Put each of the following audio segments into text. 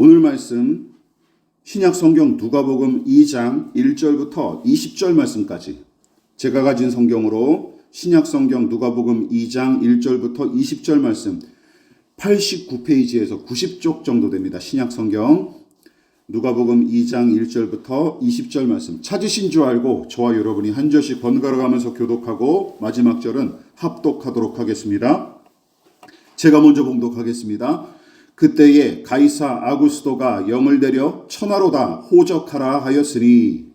오늘 말씀 신약 성경 누가복음 2장 1절부터 20절 말씀까지 제가 가진 성경으로 신약 성경 누가복음 2장 1절부터 20절 말씀 89페이지에서 90쪽 정도 됩니다. 신약 성경 누가복음 2장 1절부터 20절 말씀 찾으신 줄 알고 저와 여러분이 한 절씩 번갈아 가면서 교독하고 마지막 절은 합독하도록 하겠습니다. 제가 먼저 봉독하겠습니다. 그때에 가이사 아구스도가 영을 내려 천하로 다 호적하라 하였으니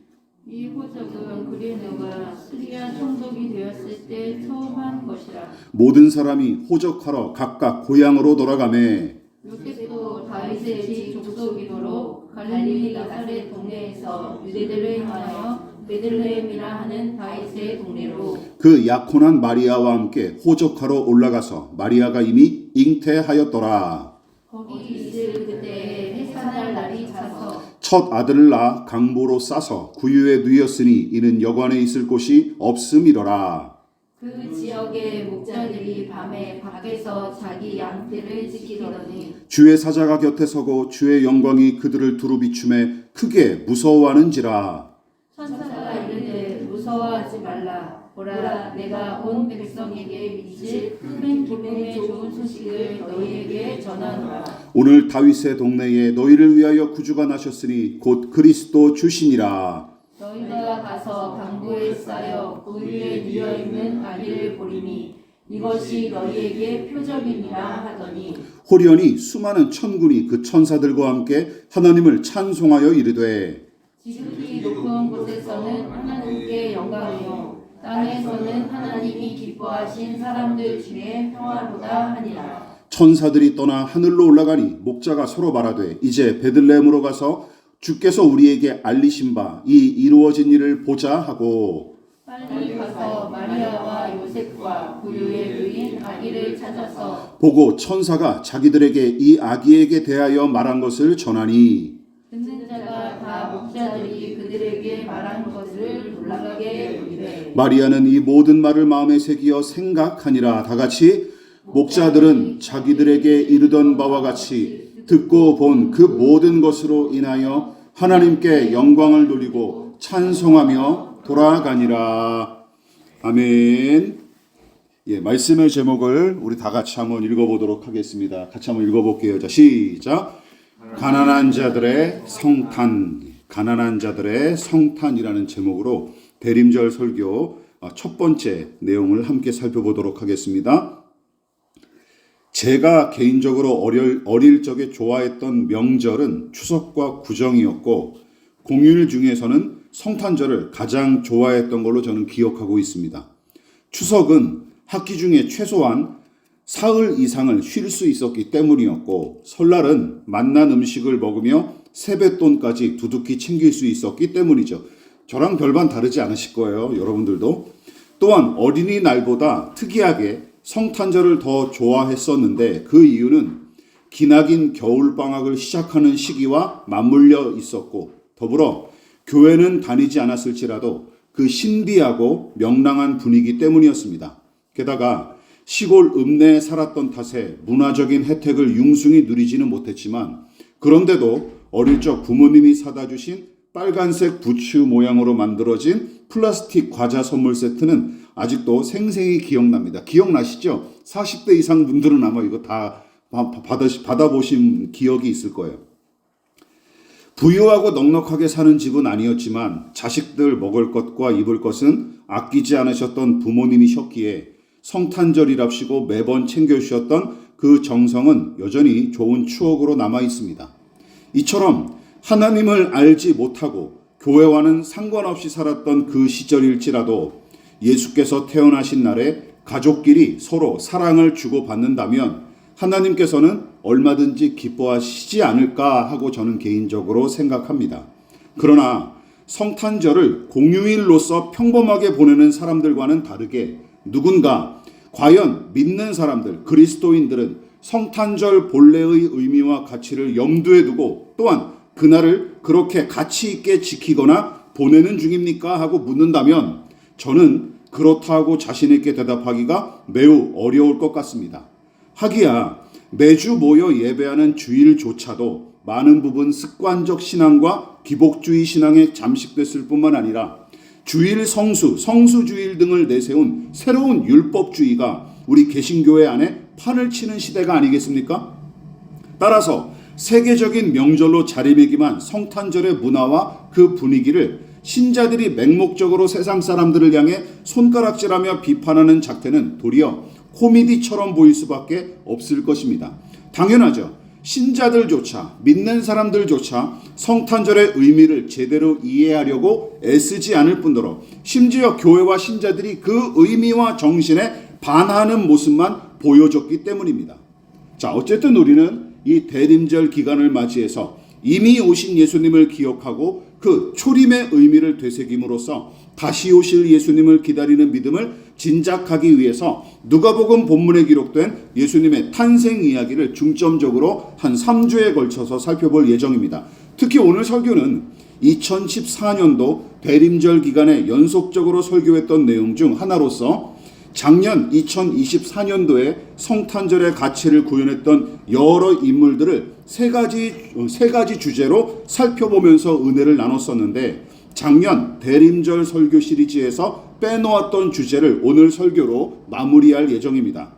이 호적은 그리스도가 시리아 총독이 되었을 때 처음 한 것이라. 모든 사람이 호적하러 각각 고향으로 돌아가매 요셉도 다윗의 집 족속이므로 갈릴리 나사렛 동네에서 유대들을 향하여 베들레헴이라 하는 다윗의 동네로 그 약혼한 마리아와 함께 호적하러 올라가서 마리아가 이미 잉태하였더라. 거기 있을 그때에 해산할 날이 차서 첫 아들을 낳아 강보로 싸서 구유에 누였으니 이는 여관에 있을 곳이 없음이러라. 그 지역의 목자들이 밤에 밖에서 자기 양떼를 지키더니 주의 사자가 곁에 서고 주의 영광이 그들을 두루 비춤에 크게 무서워하는지라. 천사가 이르되 무서워하지 말라. 보라, 내가 온 백성에게 미칠 큰 기쁨의 좋은 소식을 너희에게 전하노라. 오늘 다윗의 동네에 너희를 위하여 구주가 나셨으니 곧 그리스도 주시니라. 너희가 가서 강보에 쌓여 우유에 누워 있는 아기를 보리니 이것이 너희에게 표적이니라 하더니 호련히 수많은 천군이 그 천사들과 함께 하나님을 찬송하여 이르되 지극히 높은 곳에서는 하나님께 영광이요 땅에서는 하나님이 기뻐하신 사람들 중에 평화로다 하니라. 천사들이 떠나 하늘로 올라가니 목자가 서로 말하되 이제 베들레헴으로 가서 주께서 우리에게 알리신 바 이 이루어진 일을 보자 하고 빨리 가서 마리아와 요셉과 구유에 누인 아기를 찾아서 보고 천사가 자기들에게 이 아기에게 대하여 말한 것을 전하니 듣는 자가 다 목자들이 그들에게 말한 것을 놀라게 여기되 마리아는 이 모든 말을 마음에 새기어 생각하니라. 다같이 목자들은 자기들에게 이르던 바와 같이 듣고 본 그 모든 것으로 인하여 하나님께 영광을 돌리고 찬송하며 돌아가니라. 아멘. 예, 말씀의 제목을 우리 다 같이 한번 읽어보도록 하겠습니다. 같이 한번 읽어볼게요. 자, 시작. 가난한 자들의 성탄. 가난한 자들의 성탄이라는 제목으로 대림절 설교 첫 번째 내용을 함께 살펴보도록 하겠습니다. 제가 개인적으로 어릴 적에 좋아했던 명절은 추석과 구정이었고 공휴일 중에서는 성탄절을 가장 좋아했던 걸로 저는 기억하고 있습니다. 추석은 학기 중에 최소한 사흘 이상을 쉴 수 있었기 때문이었고 설날은 맛난 음식을 먹으며 세뱃돈까지 두둑히 챙길 수 있었기 때문이죠. 저랑 별반 다르지 않으실 거예요. 여러분들도. 또한 어린이날보다 특이하게 성탄절을 더 좋아했었는데 그 이유는 기나긴 겨울방학을 시작하는 시기와 맞물려 있었고 더불어 교회는 다니지 않았을지라도 그 신비하고 명랑한 분위기 때문이었습니다. 게다가 시골 읍내에 살았던 탓에 문화적인 혜택을 융숭이 누리지는 못했지만 그런데도 어릴 적 부모님이 사다 주신 빨간색 부츠 모양으로 만들어진 플라스틱 과자 선물 세트는 아직도 생생히 기억납니다. 기억나시죠? 40대 이상 분들은 아마 이거 다 받아보신 기억이 있을 거예요. 부유하고 넉넉하게 사는 집은 아니었지만 자식들 먹을 것과 입을 것은 아끼지 않으셨던 부모님이셨기에 성탄절이랍시고 매번 챙겨주셨던 그 정성은 여전히 좋은 추억으로 남아 있습니다. 이처럼 하나님을 알지 못하고 교회와는 상관없이 살았던 그 시절일지라도 예수께서 태어나신 날에 가족끼리 서로 사랑을 주고받는다면 하나님께서는 얼마든지 기뻐하시지 않을까 하고 저는 개인적으로 생각합니다. 그러나 성탄절을 공휴일로서 평범하게 보내는 사람들과는 다르게 누군가 과연 믿는 사람들, 그리스도인들은 성탄절 본래의 의미와 가치를 염두에 두고 또한 그날을 그렇게 가치 있게 지키거나 보내는 중입니까? 하고 묻는다면 저는 그렇다고 자신 있게 대답하기가 매우 어려울 것 같습니다. 하기야 매주 모여 예배하는 주일조차도 많은 부분 습관적 신앙과 기복주의 신앙에 잠식됐을 뿐만 아니라 주일 성수, 성수주일 등을 내세운 새로운 율법주의가 우리 개신교회 안에 판을 치는 시대가 아니겠습니까? 따라서 세계적인 명절로 자리매김한 성탄절의 문화와 그 분위기를 신자들이 맹목적으로 세상 사람들을 향해 손가락질하며 비판하는 작태는 도리어 코미디처럼 보일 수밖에 없을 것입니다. 당연하죠. 신자들조차, 믿는 사람들조차 성탄절의 의미를 제대로 이해하려고 애쓰지 않을 뿐더러 심지어 교회와 신자들이 그 의미와 정신에 반하는 모습만 보여줬기 때문입니다. 자, 어쨌든 우리는 이 대림절 기간을 맞이해서 이미 오신 예수님을 기억하고 그 초림의 의미를 되새김으로써 다시 오실 예수님을 기다리는 믿음을 진작하기 위해서 누가복음 본문에 기록된 예수님의 탄생 이야기를 중점적으로 한 3주에 걸쳐서 살펴볼 예정입니다. 특히 오늘 설교는 2014년도 대림절 기간에 연속적으로 설교했던 내용 중 하나로서 작년 2024년도에 성탄절의 가치를 구현했던 여러 인물들을 세 가지 주제로 살펴보면서 은혜를 나눴었는데, 작년 대림절 설교 시리즈에서 빼놓았던 주제를 오늘 설교로 마무리할 예정입니다.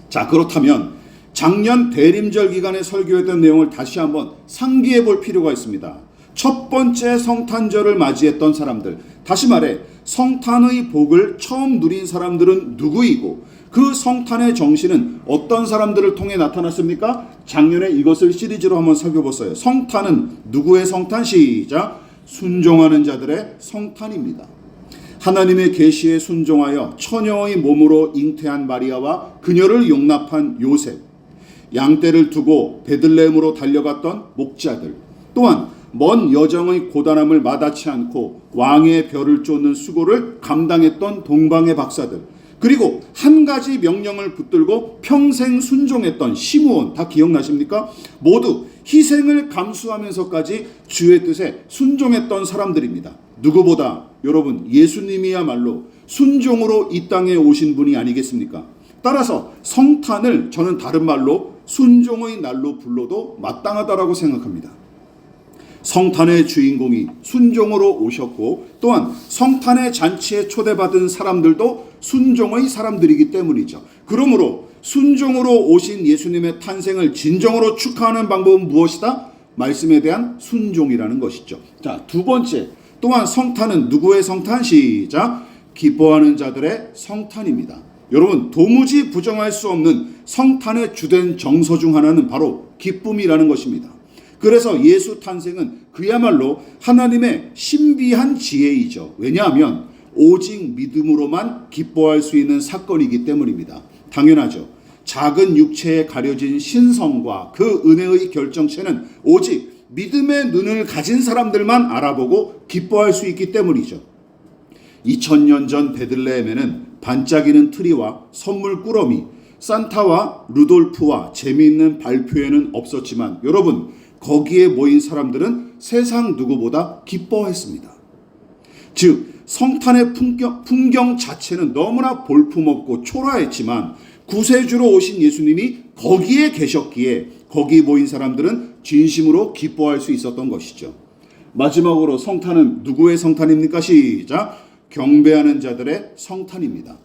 자, 그렇다면 작년 대림절 기간에 설교했던 내용을 다시 한번 상기해 볼 필요가 있습니다. 첫 번째 성탄절을 맞이했던 사람들, 다시 말해 성탄의 복을 처음 누린 사람들은 누구이고 그 성탄의 정신은 어떤 사람들을 통해 나타났습니까? 작년에 이것을 시리즈로 한번 살펴봤어요. 성탄은 누구의 성탄? 시작! 순종하는 자들의 성탄입니다. 하나님의 계시에 순종하여 처녀의 몸으로 잉태한 마리아와 그녀를 용납한 요셉, 양떼를 두고 베들레헴으로 달려갔던 목자들, 또한 먼 여정의 고단함을 마다치 않고 왕의 별을 쫓는 수고를 감당했던 동방의 박사들, 그리고 한 가지 명령을 붙들고 평생 순종했던 시므온, 다 기억나십니까? 모두 희생을 감수하면서까지 주의 뜻에 순종했던 사람들입니다. 누구보다 여러분 예수님이야말로 순종으로 이 땅에 오신 분이 아니겠습니까? 따라서 성탄을 저는 다른 말로 순종의 날로 불러도 마땅하다라고 생각합니다. 성탄의 주인공이 순종으로 오셨고 또한 성탄의 잔치에 초대받은 사람들도 순종의 사람들이기 때문이죠. 그러므로 순종으로 오신 예수님의 탄생을 진정으로 축하하는 방법은 무엇이다? 말씀에 대한 순종이라는 것이죠. 자, 두 번째, 또한 성탄은 누구의 성탄? 시작! 기뻐하는 자들의 성탄입니다. 여러분, 도무지 부정할 수 없는 성탄의 주된 정서 중 하나는 바로 기쁨이라는 것입니다. 그래서 예수 탄생은 그야말로 하나님의 신비한 지혜이죠. 왜냐하면 오직 믿음으로만 기뻐할 수 있는 사건이기 때문입니다. 당연하죠. 작은 육체에 가려진 신성과 그 은혜의 결정체는 오직 믿음의 눈을 가진 사람들만 알아보고 기뻐할 수 있기 때문이죠. 2000년 전 베들레헴에는 반짝이는 트리와 선물 꾸러미, 산타와 루돌프와 재미있는 발표회는 없었지만 여러분, 거기에 모인 사람들은 세상 누구보다 기뻐했습니다. 즉 성탄의 풍경 자체는 너무나 볼품없고 초라했지만 구세주로 오신 예수님이 거기에 계셨기에 거기 모인 사람들은 진심으로 기뻐할 수 있었던 것이죠. 마지막으로 성탄은 누구의 성탄입니까? 시작! 경배하는 자들의 성탄입니다.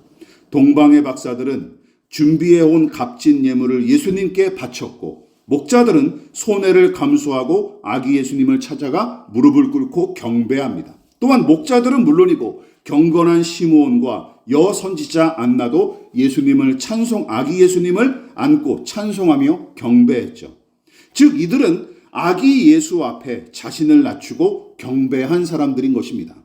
동방의 박사들은 준비해온 값진 예물을 예수님께 바쳤고 목자들은 손해를 감수하고 아기 예수님을 찾아가 무릎을 꿇고 경배합니다. 또한 목자들은 물론이고 경건한 시므온과 여선지자 안나도 예수님을 아기 예수님을 안고 찬송하며 경배했죠. 즉 이들은 아기 예수 앞에 자신을 낮추고 경배한 사람들인 것입니다.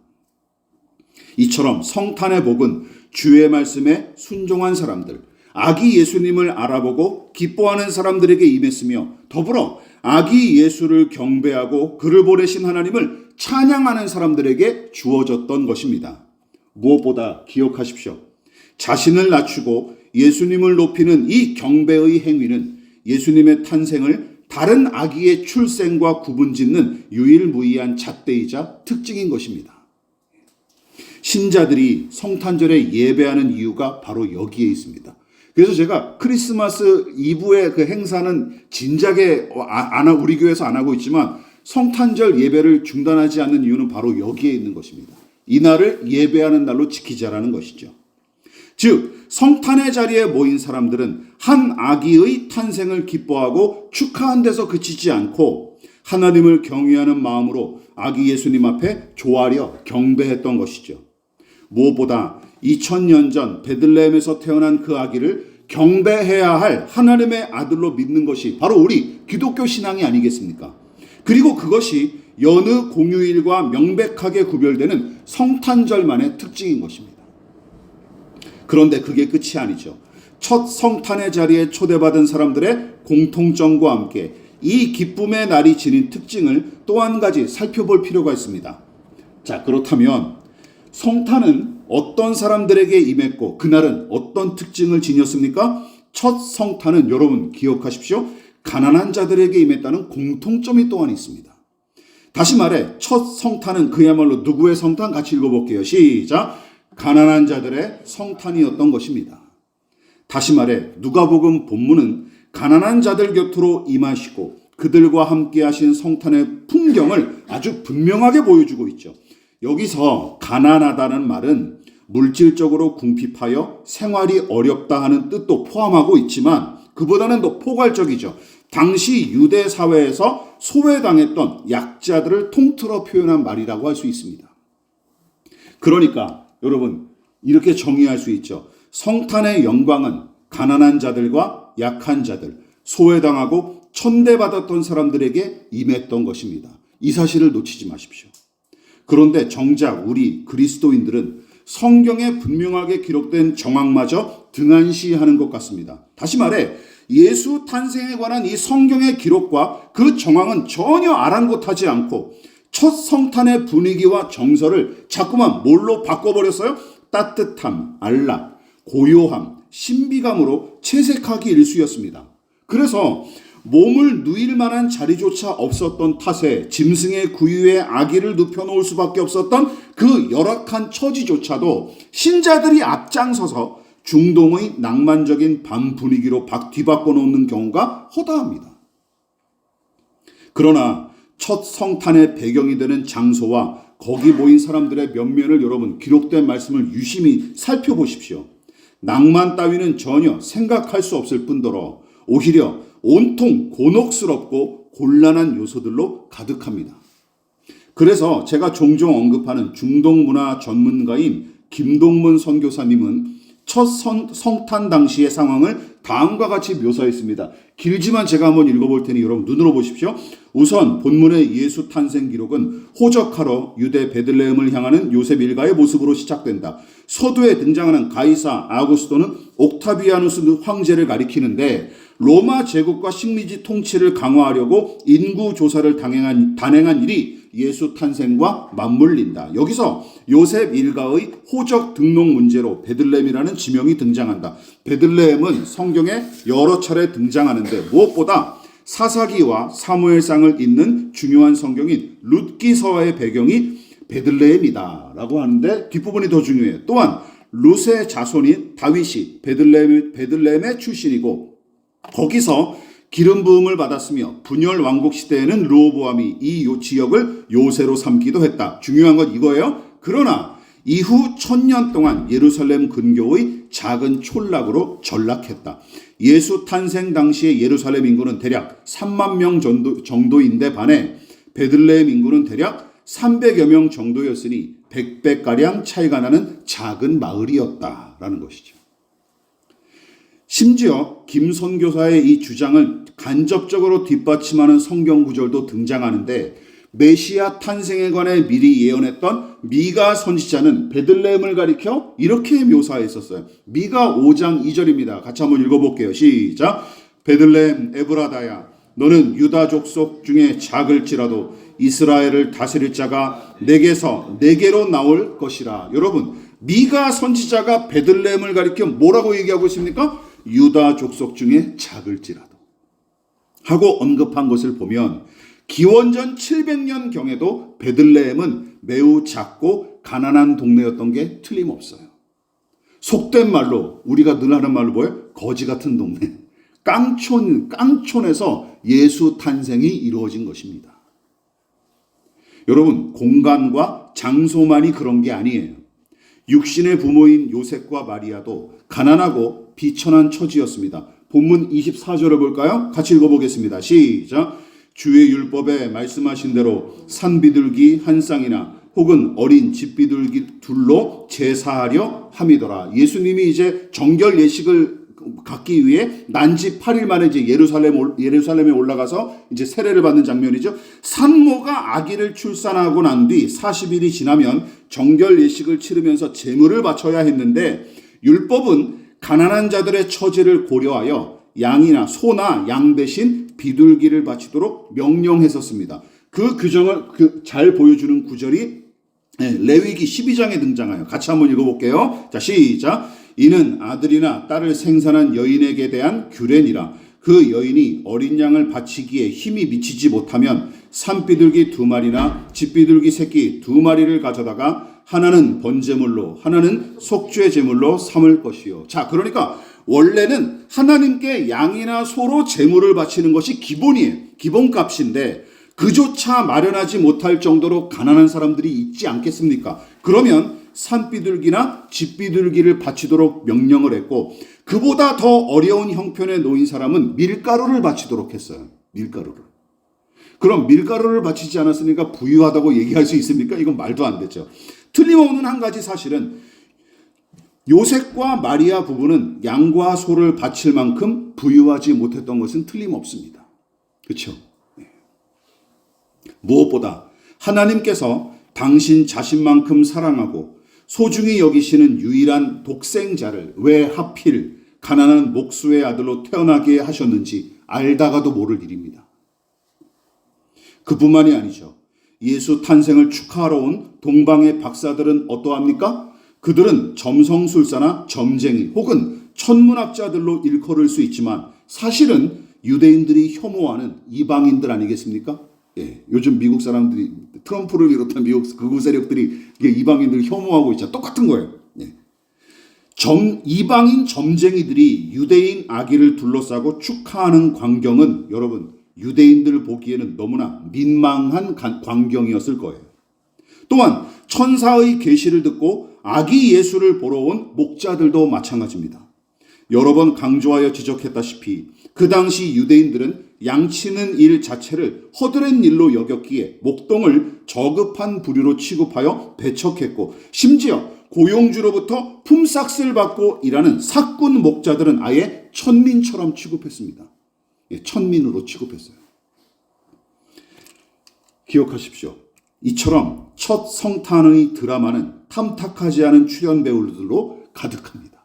이처럼 성탄의 복은 주의 말씀에 순종한 사람들, 아기 예수님을 알아보고 기뻐하는 사람들에게 임했으며 더불어 아기 예수를 경배하고 그를 보내신 하나님을 찬양하는 사람들에게 주어졌던 것입니다. 무엇보다 기억하십시오. 자신을 낮추고 예수님을 높이는 이 경배의 행위는 예수님의 탄생을 다른 아기의 출생과 구분짓는 유일무이한 잣대이자 특징인 것입니다. 신자들이 성탄절에 예배하는 이유가 바로 여기에 있습니다. 그래서 제가 크리스마스 이브의 그 행사는 진작에 우리 교회에서 안 하고 있지만 성탄절 예배를 중단하지 않는 이유는 바로 여기에 있는 것입니다. 이날을 예배하는 날로 지키자라는 것이죠. 즉 성탄의 자리에 모인 사람들은 한 아기의 탄생을 기뻐하고 축하한 데서 그치지 않고 하나님을 경외하는 마음으로 아기 예수님 앞에 조아려 경배했던 것이죠. 무엇보다 2000년 전 베들레헴에서 태어난 그 아기를 경배해야 할 하나님의 아들로 믿는 것이 바로 우리 기독교 신앙이 아니겠습니까? 그리고 그것이 여느 공휴일과 명백하게 구별되는 성탄절만의 특징인 것입니다. 그런데 그게 끝이 아니죠. 첫 성탄의 자리에 초대받은 사람들의 공통점과 함께 이 기쁨의 날이 지닌 특징을 또 한 가지 살펴볼 필요가 있습니다. 자, 그렇다면 성탄은 어떤 사람들에게 임했고 그날은 어떤 특징을 지녔습니까? 첫 성탄은 여러분 기억하십시오. 가난한 자들에게 임했다는 공통점이 또한 있습니다. 다시 말해 첫 성탄은 그야말로 누구의 성탄? 같이 읽어볼게요. 시작. 가난한 자들의 성탄이었던 것입니다. 다시 말해 누가복음 본문은 가난한 자들 곁으로 임하시고 그들과 함께 하신 성탄의 풍경을 아주 분명하게 보여주고 있죠. 여기서 가난하다는 말은 물질적으로 궁핍하여 생활이 어렵다 하는 뜻도 포함하고 있지만 그보다는 더 포괄적이죠. 당시 유대 사회에서 소외당했던 약자들을 통틀어 표현한 말이라고 할 수 있습니다. 그러니까 여러분 이렇게 정의할 수 있죠. 성탄의 영광은 가난한 자들과 약한 자들, 소외당하고 천대받았던 사람들에게 임했던 것입니다. 이 사실을 놓치지 마십시오. 그런데 정작 우리 그리스도인들은 성경에 분명하게 기록된 정황마저 등한시하는 것 같습니다. 다시 말해 예수 탄생에 관한 이 성경의 기록과 그 정황은 전혀 아랑곳하지 않고 첫 성탄의 분위기와 정서를 자꾸만 뭘로 바꿔버렸어요? 따뜻함, 안락, 고요함, 신비감으로 채색하기 일쑤였습니다. 그래서 몸을 누일 만한 자리조차 없었던 탓에 짐승의 구유에 아기를 눕혀놓을 수밖에 없었던 그 열악한 처지조차도 신자들이 앞장서서 중동의 낭만적인 밤 분위기로 뒤바꿔 놓는 경우가 허다합니다. 그러나 첫 성탄의 배경이 되는 장소와 거기 모인 사람들의 면면을 여러분 기록된 말씀을 유심히 살펴보십시오. 낭만 따위는 전혀 생각할 수 없을 뿐더러 오히려 온통 곤혹스럽고 곤란한 요소들로 가득합니다. 그래서 제가 종종 언급하는 중동 문화 전문가인 김동문 선교사님은 첫 성탄 당시의 상황을 다음과 같이 묘사했습니다. 길지만 제가 한번 읽어볼 테니 여러분 눈으로 보십시오. 우선 본문의 예수 탄생 기록은 호적하러 유대 베들레헴을 향하는 요셉 일가의 모습으로 시작된다. 서두에 등장하는 가이사 아우구스토는 옥타비아누스 황제를 가리키는데 로마 제국과 식민지 통치를 강화하려고 인구 조사를 단행한 일이 예수 탄생과 맞물린다. 여기서 요셉 일가의 호적 등록 문제로 베들레헴이라는 지명이 등장한다. 베들레헴은 성경에 여러 차례 등장하는데 무엇보다 사사기와 사무엘상을 잇는 중요한 성경인 룻기서의 배경이 베들레헴이다 라고 하는데 뒷부분이 더 중요해요. 또한 룻의 자손인 다윗이 베들레헴의 출신이고 거기서 기름 부음을 받았으며 분열 왕국 시대에는 르호보암이 이 지역을 요새로 삼기도 했다. 중요한 건 이거예요. 그러나 이후 1000년 동안 예루살렘 근교의 작은 촌락으로 전락했다. 예수 탄생 당시의 예루살렘 인구는 대략 3만 명 정도인데 반해 베들레헴 인구는 대략 300여 명 정도였으니 100배가량 차이가 나는 작은 마을이었다라는 것이죠. 심지어 김 선교사의 이 주장을 간접적으로 뒷받침하는 성경 구절도 등장하는데 메시아 탄생에 관해 미리 예언했던 미가 선지자는 베들레헴을 가리켜 이렇게 묘사했었어요. 미가 5장 2절입니다. 같이 한번 읽어볼게요. 시작. 베들레헴 에브라다야 너는 유다 족속 중에 작을지라도 이스라엘을 다스릴 자가 내게로 나올 것이라. 여러분 미가 선지자가 베들레헴을 가리켜 뭐라고 얘기하고 있습니까? 유다 족속 중에 작을지라도 하고 언급한 것을 보면 기원전 700년경에도 베들레헴은 매우 작고 가난한 동네였던 게 틀림없어요. 속된 말로 우리가 늘 하는 말로 뭐예요? 거지 같은 동네, 깡촌에서 예수 탄생이 이루어진 것입니다. 여러분, 공간과 장소만이 그런 게 아니에요. 육신의 부모인 요셉과 마리아도 가난하고 비천한 처지였습니다. 본문 24절을 볼까요? 같이 읽어보겠습니다. 시작. 주의 율법에 말씀하신 대로 산비둘기 한 쌍이나 혹은 어린 집비둘기 둘로 제사하려 함이더라. 예수님이 이제 정결 예식을 갖기 위해 난지 8일 만에 이제 예루살렘에 올라가서 이제 세례를 받는 장면이죠. 산모가 아기를 출산하고 난 뒤 40일이 지나면 정결 예식을 치르면서 제물을 바쳐야 했는데 율법은 가난한 자들의 처지를 고려하여 양이나 소나 양 대신 비둘기를 바치도록 명령했었습니다. 그 규정을 잘 보여주는 구절이 레위기 12장에 등장해요. 같이 한번 읽어볼게요. 자, 시작. 이는 아들이나 딸을 생산한 여인에게 대한 규례니라. 그 여인이 어린 양을 바치기에 힘이 미치지 못하면 산비둘기 2마리나 집비둘기 새끼 2마리를 가져다가 하나는 번제물로 하나는 속죄 제물로 삼을 것이요. 자, 그러니까 원래는 하나님께 양이나 소로 제물을 바치는 것이 기본이에요. 기본값인데 그조차 마련하지 못할 정도로 가난한 사람들이 있지 않겠습니까? 그러면 산비둘기나 집비둘기를 바치도록 명령을 했고, 그보다 더 어려운 형편에 놓인 사람은 밀가루를 바치도록 했어요. 밀가루를. 그럼 밀가루를 바치지 않았으니까 부유하다고 얘기할 수 있습니까? 이건 말도 안 되죠. 틀림없는 한 가지 사실은 요셉과 마리아 부부는 양과 소를 바칠 만큼 부유하지 못했던 것은 틀림없습니다. 그렇죠? 무엇보다 하나님께서 당신 자신만큼 사랑하고 소중히 여기시는 유일한 독생자를 왜 하필 가난한 목수의 아들로 태어나게 하셨는지 알다가도 모를 일입니다. 그뿐만이 아니죠. 예수 탄생을 축하하러 온 동방의 박사들은 어떠합니까? 그들은 점성술사나 점쟁이 혹은 천문학자들로 일컬을 수 있지만 사실은 유대인들이 혐오하는 이방인들 아니겠습니까? 예, 요즘 미국 사람들이 트럼프를 비롯한 미국 극우 세력들이 이방인들을 혐오하고 있죠. 똑같은 거예요. 예. 이방인 점쟁이들이 유대인 아기를 둘러싸고 축하하는 광경은 여러분 유대인들 보기에는 너무나 민망한 광경이었을 거예요. 또한 천사의 계시를 듣고 아기 예수를 보러 온 목자들도 마찬가지입니다. 여러 번 강조하여 지적했다시피 그 당시 유대인들은 양치는 일 자체를 허드렛 일로 여겼기에 목동을 저급한 부류로 취급하여 배척했고 심지어 고용주로부터 품삯을 받고 일하는 사꾼 목자들은 아예 천민처럼 취급했습니다. 천민으로 취급했어요. 기억하십시오. 이처럼 첫 성탄의 드라마는 탐탁하지 않은 출연 배우들로 가득합니다.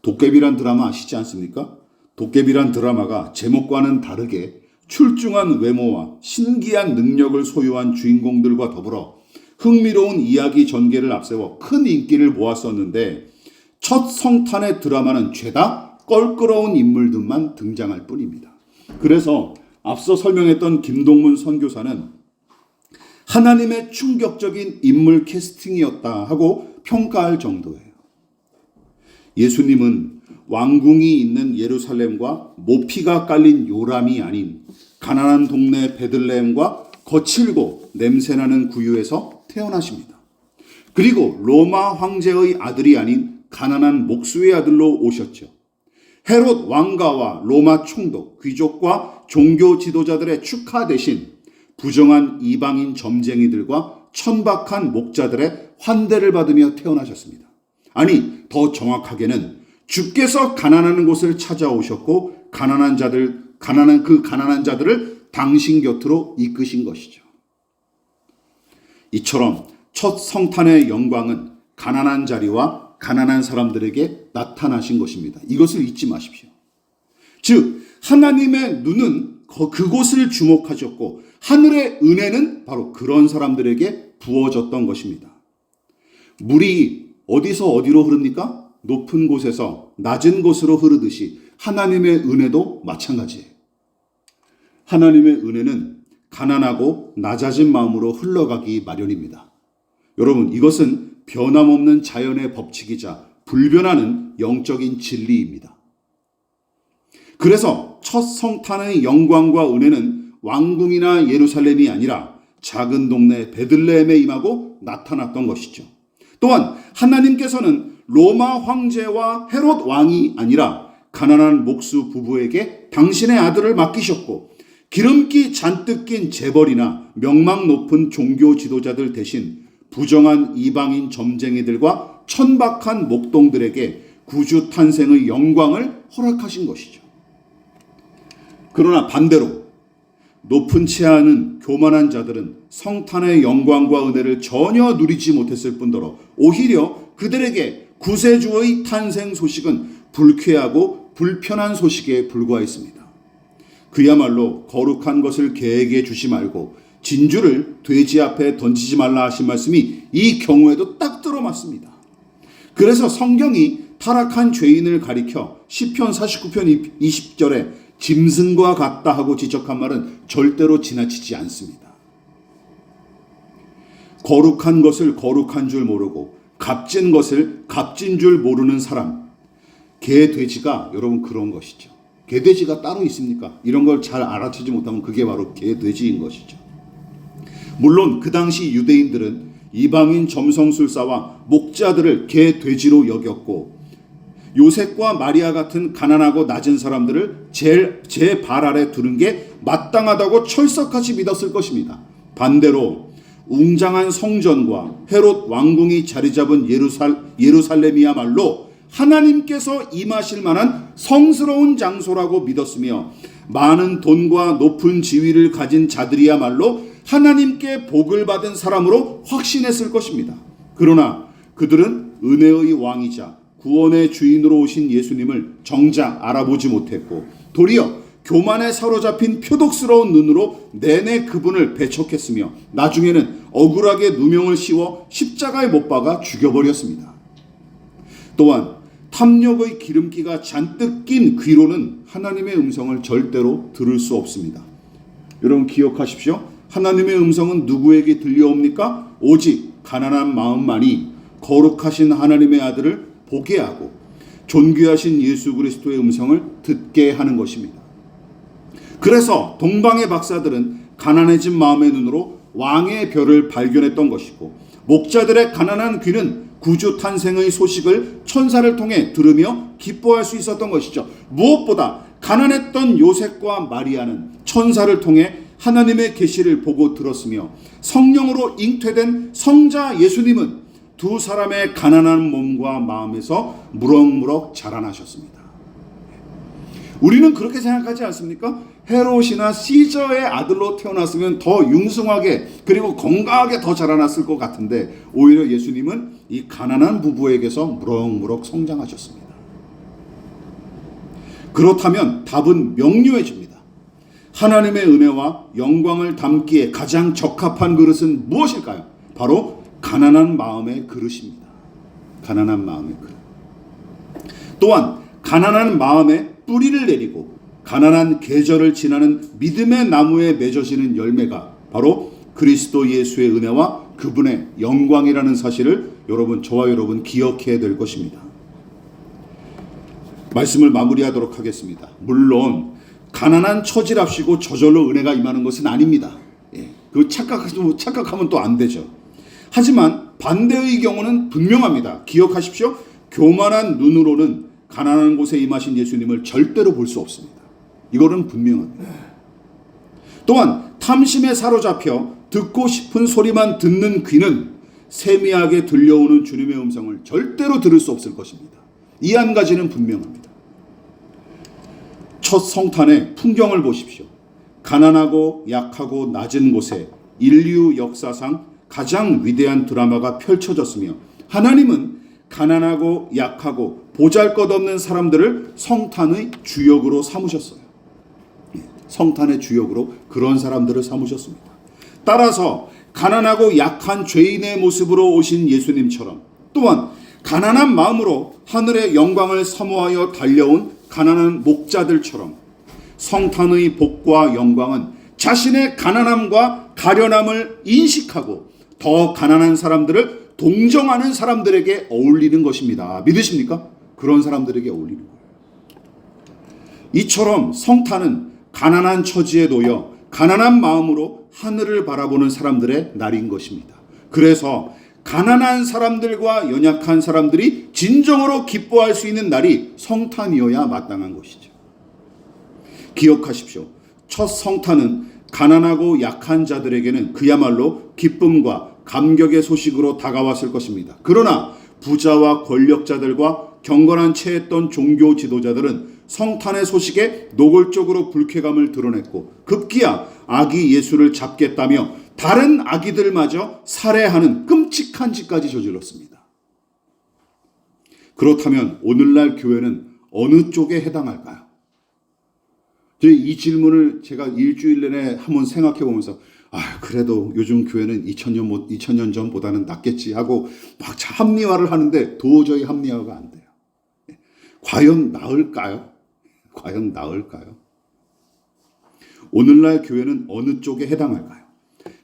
도깨비란 드라마 아시지 않습니까? 도깨비란 드라마가 제목과는 다르게 출중한 외모와 신기한 능력을 소유한 주인공들과 더불어 흥미로운 이야기 전개를 앞세워 큰 인기를 모았었는데 첫 성탄의 드라마는 죄다 껄끄러운 인물들만 등장할 뿐입니다. 그래서 앞서 설명했던 김동문 선교사는 하나님의 충격적인 인물 캐스팅이었다 하고 평가할 정도예요. 예수님은 왕궁이 있는 예루살렘과 모피가 깔린 요람이 아닌 가난한 동네 베들레헴과 거칠고 냄새나는 구유에서 태어나십니다. 그리고 로마 황제의 아들이 아닌 가난한 목수의 아들로 오셨죠. 헤롯 왕가와 로마 총독, 귀족과 종교 지도자들의 축하 대신 부정한 이방인 점쟁이들과 천박한 목자들의 환대를 받으며 태어나셨습니다. 아니, 더 정확하게는 주께서 가난한 곳을 찾아오셨고 가난한 자들을 당신 곁으로 이끄신 것이죠. 이처럼 첫 성탄의 영광은 가난한 자리와 가난한 사람들에게 나타나신 것입니다. 이것을 잊지 마십시오. 즉 하나님의 눈은 그곳을 주목하셨고 하늘의 은혜는 바로 그런 사람들에게 부어졌던 것입니다. 물이 어디서 어디로 흐릅니까? 높은 곳에서 낮은 곳으로 흐르듯이 하나님의 은혜도 마찬가지예요. 하나님의 은혜는 가난하고 낮아진 마음으로 흘러가기 마련입니다. 여러분, 이것은 변함없는 자연의 법칙이자 불변하는 영적인 진리입니다. 그래서 첫 성탄의 영광과 은혜는 왕궁이나 예루살렘이 아니라 작은 동네 베들레헴에 임하고 나타났던 것이죠. 또한 하나님께서는 로마 황제와 헤롯 왕이 아니라 가난한 목수 부부에게 당신의 아들을 맡기셨고, 기름기 잔뜩 낀 재벌이나 명망 높은 종교 지도자들 대신 부정한 이방인 점쟁이들과 천박한 목동들에게 구주 탄생의 영광을 허락하신 것이죠. 그러나 반대로 높은 치하는 교만한 자들은 성탄의 영광과 은혜를 전혀 누리지 못했을 뿐더러 오히려 그들에게 구세주의 탄생 소식은 불쾌하고 불편한 소식에 불과했습니다. 그야말로 거룩한 것을 개에게 주지 말고 진주를 돼지 앞에 던지지 말라 하신 말씀이 이 경우에도 딱 들어맞습니다. 그래서 성경이 타락한 죄인을 가리켜 시편 49편 20절에 짐승과 같다 하고 지적한 말은 절대로 지나치지 않습니다. 거룩한 것을 거룩한 줄 모르고 값진 것을 값진 줄 모르는 사람, 개, 돼지가 여러분 그런 것이죠. 개, 돼지가 따로 있습니까? 이런 걸 잘 알아채지 못하면 그게 바로 개, 돼지인 것이죠. 물론 그 당시 유대인들은 이방인 점성술사와 목자들을 개, 돼지로 여겼고, 요셉과 마리아 같은 가난하고 낮은 사람들을 제 발 아래 두는 게 마땅하다고 철석같이 믿었을 것입니다. 반대로 웅장한 성전과 헤롯 왕궁이 자리 잡은 예루살렘이야말로 하나님께서 임하실 만한 성스러운 장소라고 믿었으며, 많은 돈과 높은 지위를 가진 자들이야말로 하나님께 복을 받은 사람으로 확신했을 것입니다. 그러나 그들은 은혜의 왕이자 구원의 주인으로 오신 예수님을 정작 알아보지 못했고, 도리어 교만에 사로잡힌 표독스러운 눈으로 내내 그분을 배척했으며, 나중에는 억울하게 누명을 씌워 십자가에 못 박아 죽여버렸습니다. 또한 탐욕의 기름기가 잔뜩 낀 귀로는 하나님의 음성을 절대로 들을 수 없습니다. 여러분 기억하십시오. 하나님의 음성은 누구에게 들려옵니까? 오직 가난한 마음만이 거룩하신 하나님의 아들을 보게 하고 존귀하신 예수 그리스도의 음성을 듣게 하는 것입니다. 그래서 동방의 박사들은 가난해진 마음의 눈으로 왕의 별을 발견했던 것이고, 목자들의 가난한 귀는 구주 탄생의 소식을 천사를 통해 들으며 기뻐할 수 있었던 것이죠. 무엇보다 가난했던 요셉과 마리아는 천사를 통해 하나님의 계시를 보고 들었으며, 성령으로 잉태된 성자 예수님은 두 사람의 가난한 몸과 마음에서 무럭무럭 자라나셨습니다. 우리는 그렇게 생각하지 않습니까? 헤롯이나 시저의 아들로 태어났으면 더 융숭하게 그리고 건강하게 더 자라났을 것 같은데, 오히려 예수님은 이 가난한 부부에게서 무럭무럭 성장하셨습니다. 그렇다면 답은 명료해집니다. 하나님의 은혜와 영광을 담기에 가장 적합한 그릇은 무엇일까요? 바로 가난한 마음의 그릇입니다. 가난한 마음의 그릇. 또한 가난한 마음에 뿌리를 내리고 가난한 계절을 지나는 믿음의 나무에 맺어지는 열매가 바로 그리스도 예수의 은혜와 그분의 영광이라는 사실을 저와 여러분 기억해야 될 것입니다. 말씀을 마무리하도록 하겠습니다. 물론 가난한 처지랍시고 저절로 은혜가 임하는 것은 아닙니다. 그 착각하면 또 안 되죠. 하지만 반대의 경우는 분명합니다. 기억하십시오. 교만한 눈으로는 가난한 곳에 임하신 예수님을 절대로 볼 수 없습니다. 이거는 분명합니다. 또한 탐심에 사로잡혀 듣고 싶은 소리만 듣는 귀는 세미하게 들려오는 주님의 음성을 절대로 들을 수 없을 것입니다. 이 한 가지는 분명합니다. 첫 성탄의 풍경을 보십시오. 가난하고 약하고 낮은 곳에 인류 역사상 가장 위대한 드라마가 펼쳐졌으며, 하나님은 가난하고 약하고 보잘것없는 사람들을 성탄의 주역으로 삼으셨어요. 성탄의 주역으로 그런 사람들을 삼으셨습니다. 따라서 가난하고 약한 죄인의 모습으로 오신 예수님처럼, 또한 가난한 마음으로 하늘의 영광을 사모하여 달려온 가난한 목자들처럼, 성탄의 복과 영광은 자신의 가난함과 가련함을 인식하고 더 가난한 사람들을 동정하는 사람들에게 어울리는 것입니다. 믿으십니까? 그런 사람들에게 어울리는 거예요. 이처럼 성탄은 가난한 처지에 놓여 가난한 마음으로 하늘을 바라보는 사람들의 날인 것입니다. 그래서 가난한 사람들과 연약한 사람들이 진정으로 기뻐할 수 있는 날이 성탄이어야 마땅한 것이죠. 기억하십시오. 첫 성탄은 가난하고 약한 자들에게는 그야말로 기쁨과 감격의 소식으로 다가왔을 것입니다. 그러나 부자와 권력자들과 경건한 체했던 종교 지도자들은 성탄의 소식에 노골적으로 불쾌감을 드러냈고 급기야 아기 예수를 잡겠다며 다른 아기들마저 살해하는 끔찍한 짓까지 저질렀습니다. 그렇다면 오늘날 교회는 어느 쪽에 해당할까요? 이 질문을 제가 일주일 내내 한번 생각해 보면서 그래도 요즘 교회는 2000년 전보다는 낫겠지 하고 막 합리화를 하는데 도저히 합리화가 안 돼요. 과연 나을까요? 과연 나을까요? 오늘날 교회는 어느 쪽에 해당할까요?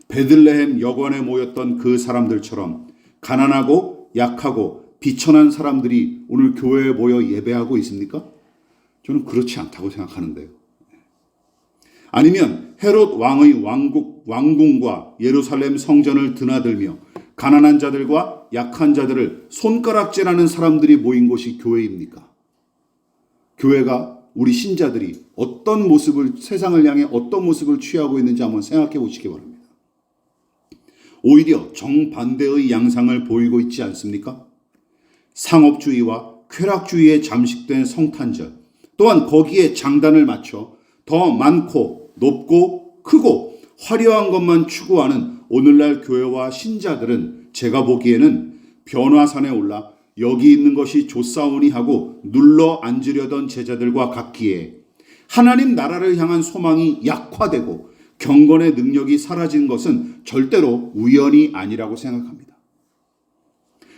베들레헴 여관에 모였던 그 사람들처럼 가난하고 약하고 비천한 사람들이 오늘 교회에 모여 예배하고 있습니까? 저는 그렇지 않다고 생각하는데요. 아니면 헤롯 왕의 왕궁과 예루살렘 성전을 드나들며 가난한 자들과 약한 자들을 손가락질하는 사람들이 모인 곳이 교회입니까? 교회가 우리 신자들이 어떤 모습을 세상을 향해 어떤 모습을 취하고 있는지 한번 생각해 보시기 바랍니다. 오히려 정반대의 양상을 보이고 있지 않습니까? 상업주의와 쾌락주의에 잠식된 성탄절, 또한 거기에 장단을 맞춰 더 많고 높고 크고 화려한 것만 추구하는 오늘날 교회와 신자들은 제가 보기에는 변화산에 올라 여기 있는 것이 좋사오니 하고 눌러 앉으려던 제자들과 같기에 하나님 나라를 향한 소망이 약화되고 경건의 능력이 사라진 것은 절대로 우연이 아니라고 생각합니다.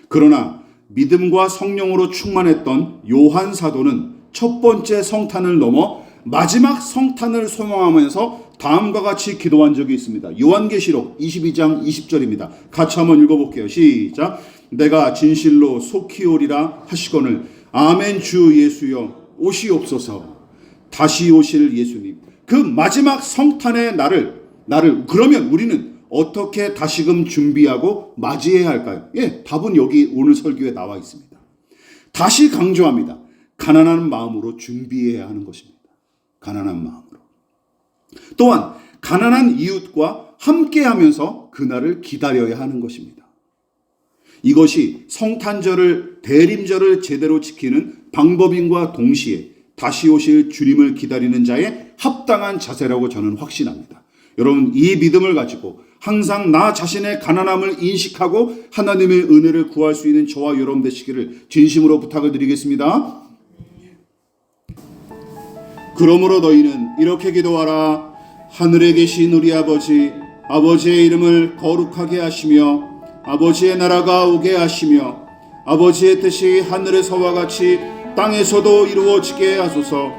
그러나 믿음과 성령으로 충만했던 요한 사도는 첫 번째 성탄을 넘어 마지막 성탄을 소망하면서 다음과 같이 기도한 적이 있습니다. 요한계시록 22장 20절입니다. 같이 한번 읽어볼게요. 시작. 내가 진실로 속히 오리라 하시거늘 아멘 주 예수여 오시옵소서. 다시 오실 예수님. 그 마지막 성탄의 날을 그러면 우리는 어떻게 다시금 준비하고 맞이해야 할까요? 답은 여기 오늘 설교에 나와 있습니다. 다시 강조합니다. 가난한 마음으로 준비해야 하는 것입니다. 가난한 마음으로. 또한 가난한 이웃과 함께하면서 그날을 기다려야 하는 것입니다. 이것이 성탄절을 대림절을 제대로 지키는 방법인과 동시에 다시 오실 주님을 기다리는 자의 합당한 자세라고 저는 확신합니다. 여러분 이 믿음을 가지고 항상 나 자신의 가난함을 인식하고 하나님의 은혜를 구할 수 있는 저와 여러분 되시기를 진심으로 부탁을 드리겠습니다. 그러므로 너희는 이렇게 기도하라. 하늘에 계신 우리 아버지, 아버지의 이름을 거룩하게 하시며 아버지의 나라가 오게 하시며 아버지의 뜻이 하늘에서와 같이 땅에서도 이루어지게 하소서.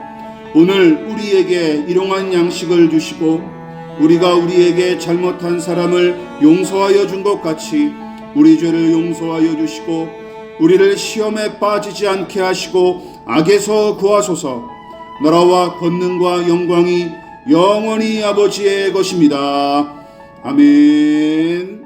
오늘 우리에게 일용할 양식을 주시고 우리가 우리에게 잘못한 사람을 용서하여 준 것 같이 우리 죄를 용서하여 주시고 우리를 시험에 빠지지 않게 하시고 악에서 구하소서. 나라와 권능과 영광이 영원히 아버지의 것입니다. 아멘.